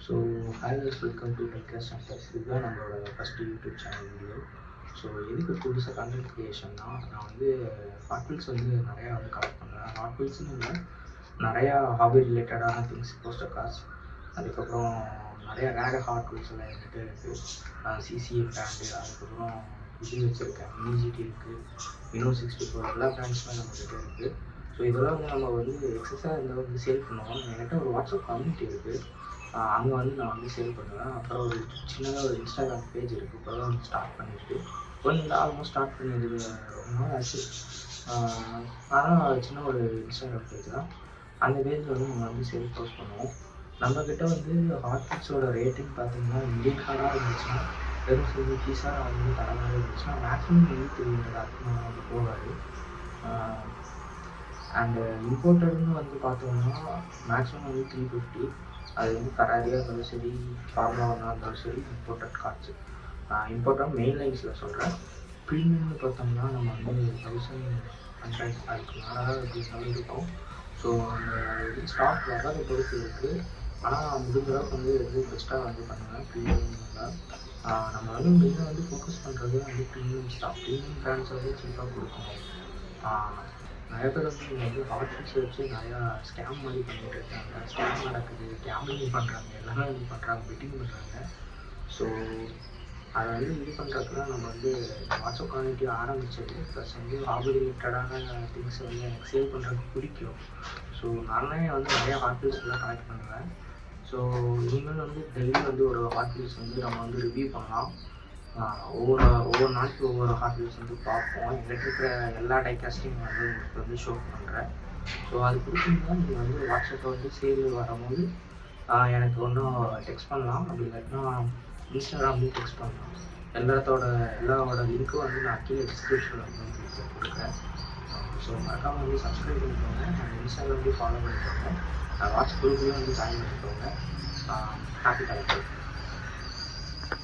So hi guys, welcome to Tekkas and Techs. இதுதான் நம்மளோட first YouTube channel video. So எதுக்கு புதுசாக content க்ரியேஷன்னா, நான் வந்து ஹாட் வீல்ஸ் வந்து நிறையா வந்து கலெக்ட் பண்ணுறேன். ஹாட் வீல்ஸ்னு இல்லை, நிறையா ஹாபி ரிலேட்டடான திங்ஸ், போஸ்டர் கார்ஸ், அதுக்கப்புறம் நிறையா ரேர் ஹாட் வீல்ஸ் எல்லாம் என்கிட்ட இருக்குது. சிசிஏ பிராண்டு, அதுக்கப்புறம் இது வச்சுருக்கேன், மினிஜிடி இருக்குது, வினோ 64, எல்லா பிராண்ட்ஸுமே நம்மக்கிட்ட இருக்குது. ஸோ இதெல்லாம் வந்து நம்ம வந்து எக்ஸஸாக இருந்தால் வந்து சேல் பண்ணுவோம். என்கிட்ட ஒரு வாட்ஸ்அப் கம்யூனிட்டி இருக்குது, அங்கே வந்து நான் வந்து சேல் பண்ணுவேன். அப்புறம் ஒரு சின்னதாக ஒரு இன்ஸ்டாகிராம் பேஜ் இருக்குது, இப்போ தான் வந்து ஸ்டார்ட் பண்ணிட்டு கொஞ்சம் ஆல்மோஸ்ட் ஸ்டார்ட் பண்ணியது ரொம்ப நாள் ஆச்சு. ஆனால் சின்ன ஒரு இன்ஸ்டாகிராம் பேஜ் தான். அந்த பேஜில் வந்து நம்ம வந்து சேல் போஸ்ட் பண்ணுவோம். நம்மக்கிட்ட வந்து ஹாட் வீல்ஸோட ரேட்டுன்னு பார்த்தீங்கன்னா, இந்தியன் கார்டாக இருந்துச்சுன்னா வெறும் சுசுகிஸாக வந்து கடனாக இருந்துச்சுன்னா மேக்ஸிமம் வந்து 300 அதுக்கு வந்து போகாது. அண்டு இம்போர்ட்டட்னு வந்து பார்த்தோம்னா மேக்ஸிமம் வந்து 350. அது வந்து ஃபெராரியாக இருந்தாலும் சரி, ஃபார்முலாவாக இருந்தாலும் சரி, இம்போர்ட்டட் கார்ட்ஸு. இம்போர்ட்டட் மெயின் லைன்ஸில் சொல்கிறேன். ப்ரீமியம்னு பார்த்தோம்னா நம்ம வந்து 1100 அதுக்கு மேலே எப்படினாலும் இருக்கும். ஸோ அந்த இது ஸ்டாக் வராத பொறுத்து இருக்குது. ஆனால் முடிஞ்ச அளவுக்கு வந்து எது பெஸ்ட்டாக வந்து பண்ணுவேன் ப்ரீமியமில். நம்ம வந்து மெயினாக வந்து ஃபோக்கஸ் பண்ணுறது வந்து ப்ரீமியம் ஸ்டாக், ப்ரீமியம் பிராண்ட்ஸை வந்து சீப்பாக கொடுக்கணும். நிறைய பேர் வந்து இங்கே வந்து ஹாட் வீல்ஸ் வச்சு நிறையா ஸ்கேம் மாதிரி பண்ணிகிட்டு இருக்காங்க. ஸ்கேம் நடக்குது, கேம்பிளிங் பண்ணுறாங்க, எல்லாமே வந்து பண்ணுறாங்க, பெட்டிங் பண்ணுறாங்க. ஸோ அதை வந்து இது பண்ணுறதுக்கு தான் நம்ம வந்து வாட்ஸ்அப் கம்யூனிட்டி ஆரம்பித்தது. ப்ளஸ் வந்து ஹாபி ரிலேட்டடான திங்ஸை வந்து எனக்கு சேல் பண்ணுறதுக்கு பிடிக்கும். ஸோ நானே வந்து நிறையா ஹாட் வீல்ஸ் எல்லாம் கலெக்ட் பண்ணுவேன். ஸோ இனிமேல் வந்து டெய்லி வந்து ஒரு ஹாட் வீல்ஸ் வந்து நம்ம வந்து ரிவ்யூ பண்ணலாம். ஒவ்வொரு நாளைக்கு ஒவ்வொரு ஹாட் வீல்ஸ் வந்து பார்ப்போம். எங்கிட்ட இருக்கிற எல்லா டைகாஸ்டிங் வந்து உங்களுக்கு வந்து ஷோ பண்ணுறேன். ஸோ அது பிடிச்சிருந்தா நீங்கள் வந்து வாட்ஸ்அப்பில் வந்து சேல் வரும்போது எனக்கு ஒன்றும் டெக்ஸ்ட் பண்ணலாம். அப்படி இல்லாட்டினா இன்ஸ்டாகிராம்லேயும் டெக்ஸ்ட் பண்ணலாம். எல்லாவோட லிங்க்கும் வந்து நான் கீழே டிஸ்கிரிப்ஷனில் வந்து உங்களுக்கு கொடுக்குறேன். ஸோ மறக்காமல் வந்து சப்ஸ்கிரைப் பண்ணிக்கோங்க, இன்ஸ்டாகிராம்லேயும் ஃபாலோ பண்ணிக்கோங்க, வாட்ஸ்அப் குரூப்லேயும் வந்து ஜாயின் பண்ணிக்கோங்க. Happy collector.